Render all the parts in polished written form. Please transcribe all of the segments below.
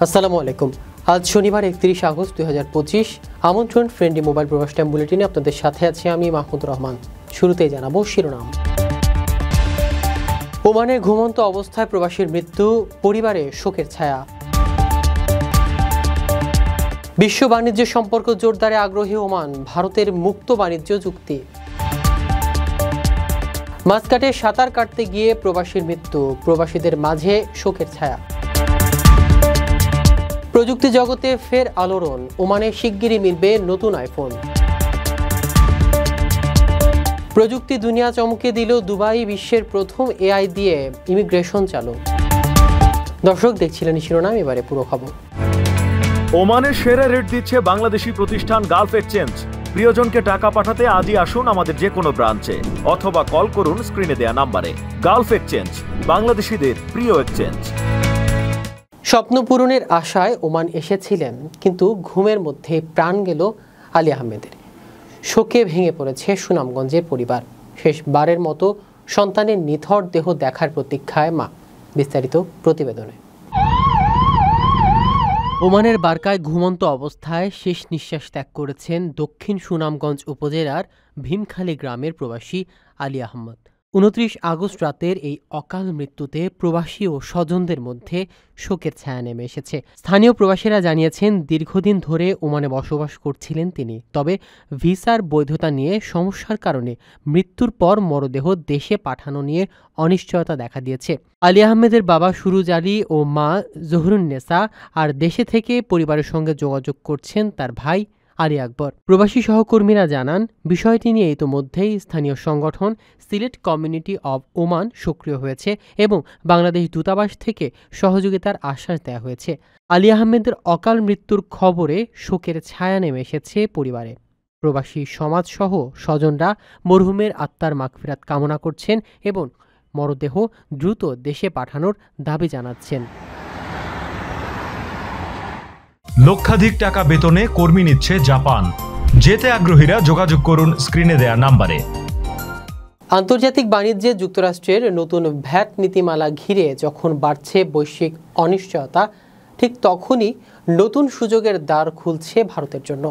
আসসালামু আলাইকুম। আজ শনিবার 31 আগস্ট 2025। আমন্ত্রণ ফ্রেন্ডলি মোবাইল প্রবাস টাইম বুলেটিনে আপনাদের সাথে আছি আমি মাহমুদুর রহমান। শুরুতেই জানাবো শিরোনাম। ওমানে ঘুমন্ত অবস্থায় প্রবাসীর মৃত্যু, পরিবারে শোকের ছায়া। বিশ্ব বাণিজ্য সম্পর্ক জোরদারে আগ্রহী ওমান, ভারতের মুক্ত বাণিজ্য চুক্তি। মাস্কাটে সাঁতার কাটতে গিয়ে প্রবাসীর মৃত্যু, প্রবাসীদের মাঝে শোকের ছায়া। প্রযুক্তি জগতে ফের আলোড়ন, ওমানে শিগগিরই মিলবে নতুন আইফোন। প্রযুক্তি দুনিয়া চমকে দিল দুবাই, বিশ্বের প্রথম এআই দিয়ে ইমিগ্রেশন চালু। দর্শক দেখছিলেন শিরোনাম, এবারে পুরো খবর। ওমানের সেরা রেট দিচ্ছে বাংলাদেশি প্রতিষ্ঠান গালফ এক্সচেঞ্জ। প্রিয়জনকে টাকা পাঠাতে আজই আসুন আমাদের যে কোনো ব্রাঞ্চে অথবা কল করুন স্ক্রিনে দেয়া নাম্বারে। গালফ এক্সচেঞ্জ, বাংলাদেশিদের প্রিয় এক্সচেঞ্জ। স্বপ্ন পূরণের আশায় ওমান এসেছিলেন, কিন্তু ঘুমের মধ্যে প্রাণ গেল আলী আহমেদের। শোকে ভেঙে পড়েছে সুনামগঞ্জের পরিবার। শেষবারের মতো সন্তানের নিথর দেহ দেখার প্রতীক্ষায় মা। বিস্তারিত প্রতিবেদনে। ওমানের বারকায় ঘুমন্ত অবস্থায় শেষ নিঃশ্বাস ত্যাগ করেছেন দক্ষিণ সুনামগঞ্জ উপজেলার ভীমখালী গ্রামের প্রবাসী আলী আহমদ। 29 আগস্ট রাতের এই অকাল মৃত্যুতে প্রবাসী ও স্বজনদের মধ্যে শোকের ছায়া নেমে এসেছে। স্থানীয় প্রবাসীরা জানিয়েছেন, দীর্ঘদিন ধরে ওমানে বসবাস করছিলেন তিনি, তবে ভিসার বৈধতা নিয়ে সমস্যার কারণে মৃত্যুর পর মরদেহ দেশে পাঠানো নিয়ে অনিশ্চয়তা দেখা দিয়েছে। আলী আহমেদের বাবা সুরুজ আলী ও মা জহুরুন্নেসা আর দেশে থেকে পরিবারের সঙ্গে যোগাযোগ করছেন তার ভাই আলী আকবর। প্রবাসী সহকর্মীরা জানান, বিষয়টি নিয়ে ইতোমধ্যেই স্থানীয় সংগঠন সিলেট কমিউনিটি অব ওমান সক্রিয় হয়েছে এবং বাংলাদেশ দূতাবাস থেকে সহযোগিতার আশ্বাস দেওয়া হয়েছে। আলী আহমেদের অকাল মৃত্যুর খবরে শোকের ছায়া নেমে এসেছে পরিবারে। প্রবাসী সমাজসহ স্বজনরা মরহুমের আত্মার মাগফিরাত কামনা করছেন এবং মরদেহ দ্রুত দেশে পাঠানোর দাবি জানাচ্ছেন। লক্ষাধিক টাকা বেতনে কর্মী নিচ্ছে জাপান। যেতে আগ্রহীরা যোগাযোগ করুন স্ক্রিনে দেয়া নাম্বারে। আন্তর্জাতিক বাণিজ্যে যুক্তরাষ্ট্রের নতুন ভ্যাট নীতিমালা ঘিরে যখন বাড়ছে বৈশ্বিক অনিশ্চয়তা, ঠিক তখনই নতুন সুযোগের দ্বার খুলছে ভারতের জন্য।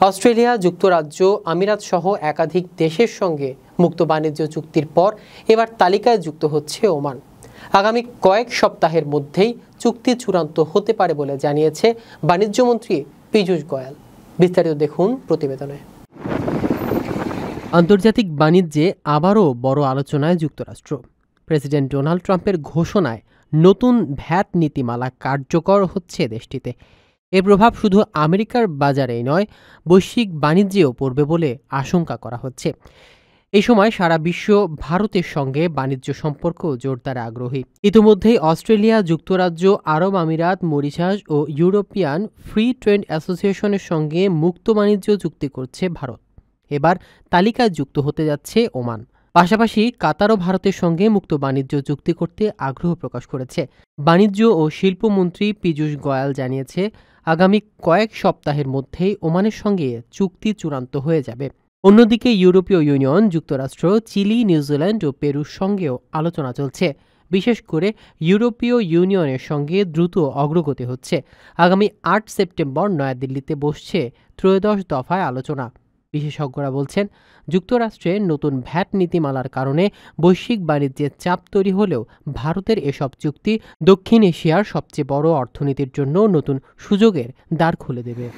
অস্ট্রেলিয়া, যুক্তরাজ্য, আমিরাত সহ একাধিক দেশের সঙ্গে মুক্ত বাণিজ্য চুক্তির পর এবার তালিকায় যুক্ত হচ্ছে ওমান। আগামী কয়েক সপ্তাহের মধ্যেই চুক্তি চূড়ান্ত হতে পারে বলে জানিয়েছে বাণিজ্যমন্ত্রী পীযূষ গোয়েল। বিস্তারিত দেখুন প্রতিবেদনে। আন্তর্জাতিক বাণিজ্যে আবারও বড় আলোচনায় যুক্তরাষ্ট্র। প্রেসিডেন্ট ডোনাল্ড ট্রাম্পের ঘোষণায় নতুন ভ্যাট নীতিমালা কার্যকর হচ্ছে দেশটিতে। এর প্রভাব শুধু আমেরিকার বাজারেই নয়, বৈশ্বিক বাণিজ্যেও পড়বে বলে আশঙ্কা করা হচ্ছে। এই সময় সারা বিশ্ব ভারতের সঙ্গে বাণিজ্য সম্পর্ক জোরদারে আগ্রহী। ইতিমধ্যেই অস্ট্রেলিয়া, যুক্তরাজ্য, আরব আমিরাত, মরিশাস ও ইউরোপিয়ান ফ্রি ট্রেড অ্যাসোসিয়েশনের সঙ্গে মুক্ত বাণিজ্য চুক্তি করছে ভারত। এবার তালিকায় যুক্ত হতে যাচ্ছে ওমান। পাশাপাশি কাতারও ভারতের সঙ্গে মুক্ত বাণিজ্য চুক্তি করতে আগ্রহ প্রকাশ করেছে। বাণিজ্য ও শিল্পমন্ত্রী পীযূষ গোয়েল জানিয়েছে, আগামী কয়েক সপ্তাহের মধ্যেই ওমানের সঙ্গে চুক্তি চূড়ান্ত হয়ে যাবে। অন্যদিকে ইউরোপীয় ইউনিয়ন, যুক্তরাষ্ট্র, চিলি, নিউজিল্যান্ড ও পেরুর সঙ্গেও আলোচনা চলছে। বিশেষ করে ইউরোপীয় ইউনিয়নের সঙ্গে দ্রুত অগ্রগতি হচ্ছে। আগামী 8 সেপ্টেম্বর নয়াদিল্লিতে বসছে ত্রয়োদশ দফায় আলোচনা। বিশেষজ্ঞরা বলছেন, যুক্তরাষ্ট্রের নতুন ভ্যাট নীতিমালার কারণে বৈশ্বিক বাণিজ্যের চাপ তৈরি হলেও ভারতের এসব চুক্তি দক্ষিণ এশিয়ার সবচেয়ে বড় অর্থনীতির জন্য নতুন সুযোগের দ্বার খুলে দেবে।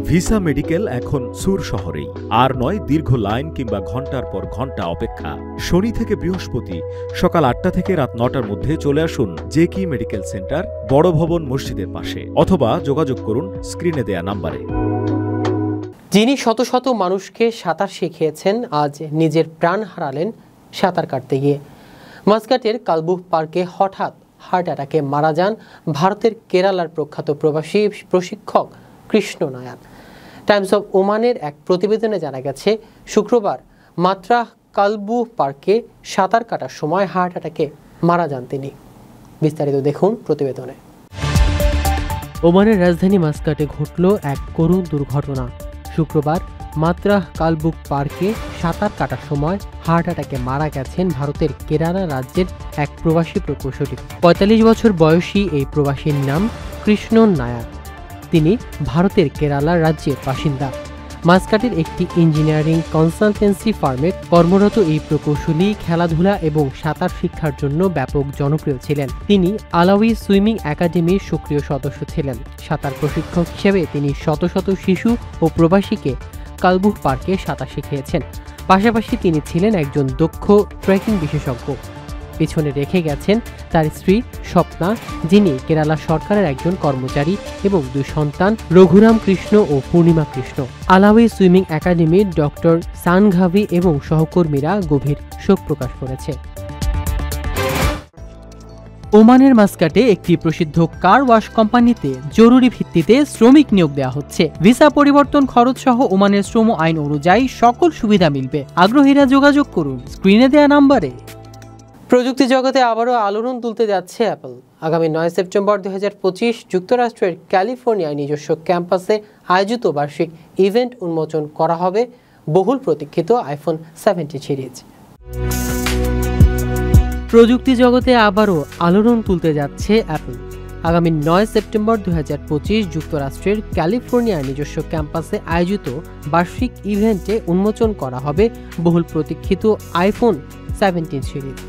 ভিসা মেডিকেল এখন সুর শহরেই, আর নয় দীর্ঘ লাইন কিংবা ঘন্টার পর ঘন্টা অপেক্ষা। শনি থেকে বৃহস্পতি সকাল 8টা থেকে রাত 9টার মধ্যে চলে আসুন জেকি মেডিকেল সেন্টার, বড় ভবন মসজিদের পাশে, অথবা যোগাযোগ করুন স্ক্রিনে দেয়া নাম্বারে। যিনি শত শত মানুষকে সাঁতার শিখিয়েছেন, আজ নিজের প্রাণ হারালেন সাঁতার কাটতে গিয়ে। মাস্কাটের কালবুহ পার্কে হঠাৎ হার্ট অ্যাটাকে মারা যান ভারতের কেরালার প্রখ্যাত প্রবাসী প্রশিক্ষক কৃষ্ণ নায়ার। টাইমস অব ওমানের এক প্রতিবেদনে জানা গেছে, শুক্রবার মাত্রা কালবুহ পার্কে সাঁতার কাটার সময় হার্ট অ্যাটাকে মারা যান তিনি। বিস্তারিত দেখুন প্রতিবেদনে। ওমানের রাজধানী মাস্কাটে ঘটল এক করুণ দুর্ঘটনা। শুক্রবার মাত্রাহ কালবুক পার্কে সাঁতার কাটার সময় হার্ট অ্যাটাকে মারা গেছেন ভারতের কেরালা রাজ্যের এক প্রবাসী প্রকৌশলী। ৪৫ বছর বয়সী এই প্রবাসীর নাম কৃষ্ণ নায়ার। তিনি ভারতের কেরালা রাজ্যের বাসিন্দা। মাসকাটের একটি ইঞ্জিনিয়ারিং কনসালটেন্সি ফার্মে কর্মরত এই প্রকৌশলী খেলাধুলা এবং সাঁতার শিক্ষার জন্য ব্যাপক জনপ্রিয় ছিলেন। তিনি আলাউই সুইমিং একাডেমির সক্রিয় সদস্য ছিলেন। সাঁতার প্রশিক্ষক হিসেবে তিনি শত শত শিশু ও প্রবাসীকে কালবুক পার্কে সাঁতার শিখিয়েছেন। পাশাপাশি তিনি ছিলেন একজন দক্ষ ট্রেকিং বিশেষজ্ঞ। পিছনে রেখে গেছেন তার স্ত্রী স্বপ্না, যিনি কেরালা সরকারের একজন কর্মচারী, এবং 2 সন্তান রঘুরাম কৃষ্ণ ও পূর্ণিমা কৃষ্ণ। আলাউই সুইমিং একাডেমির ডক্টর সানঘাভি এবং সহকর্মীরা গভীর শোক প্রকাশ করেছে। ওমানের মাসকাটে একটি প্রসিদ্ধ কার ওয়াশ কোম্পানিতে জরুরি ভিত্তিতে শ্রমিক নিয়োগ দেওয়া হচ্ছে। ভিসা পরিবর্তন খরচ সহ ওমানের শ্রম আইন অনুযায়ী সকল সুবিধা মিলবে। আগ্রহীরা যোগাযোগ করুন স্ক্রিনে দেওয়া নাম্বারে। প্রযুক্তি জগতে আবারও আলোড়ন তুলতে যাচ্ছে অ্যাপল। আগামী 9 সেপ্টেম্বর 2025 যুক্তরাষ্ট্রের ক্যালিফোর্নিয়ায় নিজস্ব ক্যাম্পাসে আয়োজিত বার্ষিক ইভেন্ট উন্মোচন করা হবে বহুল প্রতীক্ষিত আইফোন 17 সিরিজ। প্রযুক্তি জগতে আবারও আলোড়ন তুলতে যাচ্ছে অ্যাপল। আগামী 9 সেপ্টেম্বর 2025 যুক্তরাষ্ট্রের ক্যালিফোর্নিয়ার নিজস্ব ক্যাম্পাসে আয়োজিত বার্ষিক ইভেন্টে উন্মোচন করা হবে বহুল প্রতীক্ষিত আইফোন 17 সিরিজ।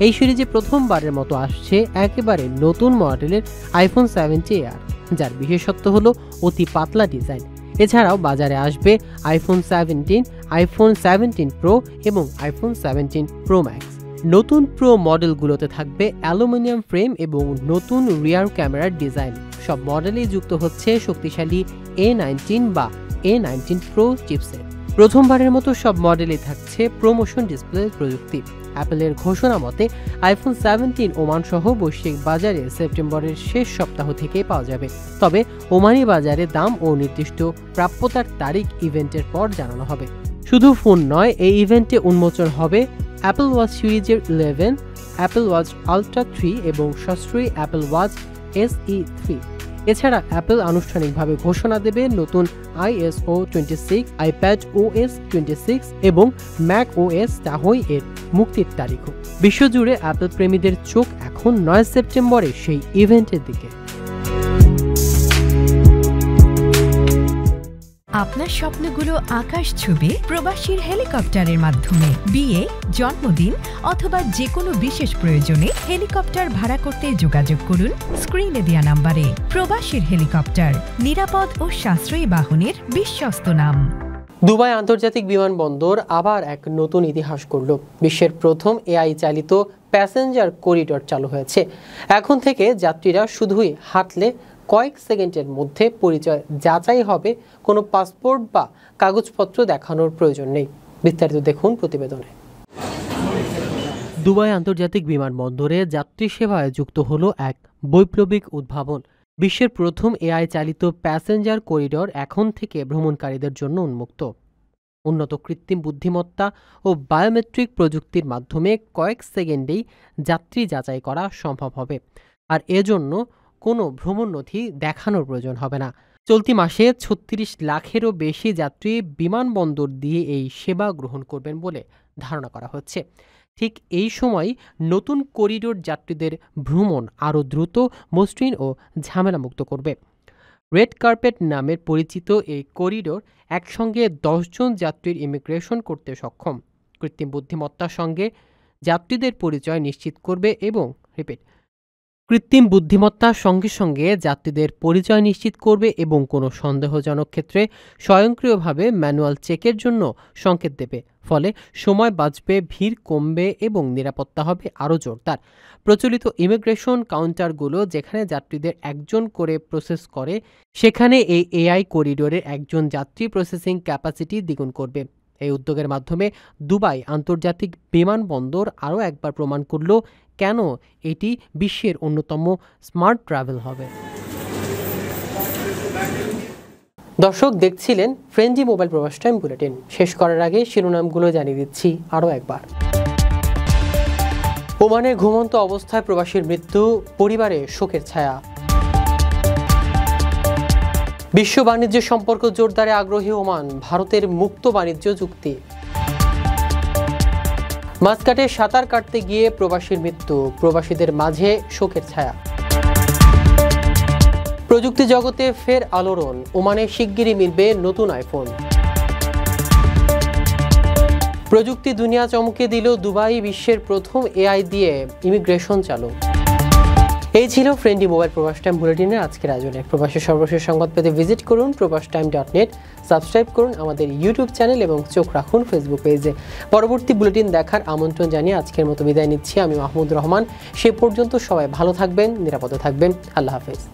এই সিরিজে প্রথমবারের মতো আসছে একেবারে নতুন মডেলের আইফোন 17 এয়ার, যার বিশেষত্ব হলো অতি পাতলা ডিজাইন। এছাড়াও বাজারে আসবে আইফোন 17, আইফোন 17 প্রো এবং আইফোন 17 প্রো ম্যাক্স। নতুন প্রো মডেলগুলোতে থাকবে অ্যালুমিনিয়াম ফ্রেম এবং নতুন রিয়ার ক্যামেরার ডিজাইন। সব মডেলেই যুক্ত হচ্ছে শক্তিশালী A19 বা A19 প্রো চিপসেট। প্রথমবারের মতো সব মডেলে থাকছে প্রোমোশন ডিসপ্লে প্রযুক্তি। অ্যাপলের ঘোষণা মতে আইফোন 17 ওমান সহ বৈশ্বিক বাজারে সেপ্টেম্বরের শেষ সপ্তাহ থেকে পাওয়া যাবে। তবে ওমানি বাজারে দাম ও নির্দিষ্ট প্রাপ্যতার তারিখ ইভেন্টের পর জানানো হবে। শুধু ফোন নয়, এই ইভেন্টে উন্মোচন হবে অ্যাপল ওয়াচ সিরিজের 11, অ্যাপল ওয়াচ আলট্রা 3 এবং সাশ্রয়ী অ্যাপল ওয়াচ SE 3। এছাড়া অ্যাপল আনুষ্ঠানিকভাবে ঘোষণা দেবে নতুন iOS 26, আইপ্যাড OS 26 এবং ম্যাক OS তাহই এর মুক্তির তারিখও। বিশ্বজুড়ে অ্যাপল প্রেমীদের চোখ এখন 9 সেপ্টেম্বরে সেই ইভেন্টের দিকে। আপনার স্বপ্নগুলো আকাশ ছুবে প্রবাসীর হেলিকপ্টারের মাধ্যমে। বিয়ে, জন্মদিন অথবা যে কোনো বিশেষ প্রয়োজনে হেলিকপ্টার ভাড়া করতে যোগাযোগ করুন স্ক্রিনে দেয়া নাম্বারে। প্রবাসীর হেলিকপ্টার, নিরাপদ ও সাশ্রয়ী বাহনের বিশ্বস্ত নাম। দুবাই আন্তর্জাতিক বিমানবন্দর আবার এক নতুন ইতিহাস গড়ল। বিশ্বের প্রথম AI চালিত প্যাসেঞ্জার করিডর চালু হয়েছে। এখন থেকে যাত্রীরা শুধুই হাঁটলে কয়েক সেকেন্ডের মধ্যে পরিচয় যাচাই হবে, কোনো পাসপোর্ট বা কাগজপত্র দেখানোর প্রয়োজন নেই। বিস্তারিত দেখুন প্রতিবেদনে। দুবাই আন্তর্জাতিক বিমানবন্দরে যাত্রী সেবায় যুক্ত হলো এক বৈপ্লবিক উদ্ভাবন। বিশ্বের প্রথম AI চালিত প্যাসেঞ্জার করিডর এখন থেকে ভ্রমণকারীদের জন্য উন্মুক্ত। উন্নত কৃত্রিম বুদ্ধিমত্তা ও বায়োমেট্রিক প্রযুক্তির মাধ্যমে কয়েক সেকেন্ডেই যাত্রী যাচাই করা সম্ভব হবে, আর এজন্য কোনো ভ্রমণ নথি দেখানোর প্রয়োজন হবে না। চলতি মাসে 36 লাখেরও বেশি যাত্রী বিমানবন্দর দিয়ে এই সেবা গ্রহণ করবেন বলে ধারণা করা হচ্ছে। ঠিক এই সময় নতুন করিডোর যাত্রীদের ভ্রমণ আরও দ্রুত, মসৃণ ও ঝামেলামুক্ত করবে। রেড কার্পেট নামের পরিচিত এই করিডোর একসঙ্গে 10 জন যাত্রীর ইমিগ্রেশন করতে সক্ষম। কৃত্রিম বুদ্ধিমত্তার সঙ্গে যাত্রীদের পরিচয় নিশ্চিত করবে এবং কৃত্রিম বুদ্ধিমত্তার সঙ্গে সঙ্গে যাত্রীদের পরিচয় নিশ্চিত করবে এবং কোনো সন্দেহজনক ক্ষেত্রে স্বয়ংক্রিয়ভাবে ম্যানুয়াল চেকের জন্য সংকেত দেবে। ফলে সময় বাঁচবে, ভিড় কমবে এবং নিরাপত্তা হবে আরও জোরদার। প্রচলিত ইমিগ্রেশন কাউন্টারগুলো যেখানে যাত্রীদের একজন করে প্রসেস করে, সেখানে এই AI করিডোরের একজন যাত্রী প্রসেসিং ক্যাপাসিটি দ্বিগুণ করবে। এই উদ্যোগের মাধ্যমে দুবাই আন্তর্জাতিক বিমানবন্দর আরও একবার প্রমাণ করল কেন এটি বিশ্বের অন্যতম স্মার্ট ট্রাভেল হবে। দর্শক দেখছিলেন ফ্রেঞ্জি মোবাইল প্রবাস টাইম বুলেটিন। শেষ করার আগে শিরোনামগুলো জানিয়ে দিচ্ছি আরও একবার। ওমানে ঘুমন্ত অবস্থায় প্রবাসীর মৃত্যু, পরিবারে শোকের ছায়া। বিশ্ব বাণিজ্য সম্পর্ক জোরদারে আগ্রহী ওমান, ভারতের মুক্ত বাণিজ্য চুক্তি। মাসকাটে সাঁতার কাটতে গিয়ে প্রবাসীর মৃত্যু, প্রবাসীদের মাঝে শোকের ছায়া। প্রযুক্তি জগতে ফের আলোড়ন, ওমানে শিগগিরই মিলবে নতুন আইফোন। প্রযুক্তি দুনিয়া চমকে দিল, দুবাই বিশ্বের প্রথম এআই দিয়ে ইমিগ্রেশন চালু। এই ছিল ফ্রেন্ডলি মোবাইল প্রবাস টাইম বুলেটিনের আজকের আয়োজনে। প্রবাসের সর্বশেষ সংবাদ পেতে ভিজিট করুন probastimes.net, সাবস্ক্রাইব করুন আমাদের ইউটিউব চ্যানেল এবং চোখ রাখুন ফেসবুক পেজে। পরবর্তী বুলেটিন দেখার আমন্ত্রণ জানিয়ে আজকের মতো বিদায় নিচ্ছি আমি মাহমুদ রহমান। সে পর্যন্ত সবাই ভালো থাকবেন, নিরাপদে থাকবেন। আল্লাহ হাফেজ।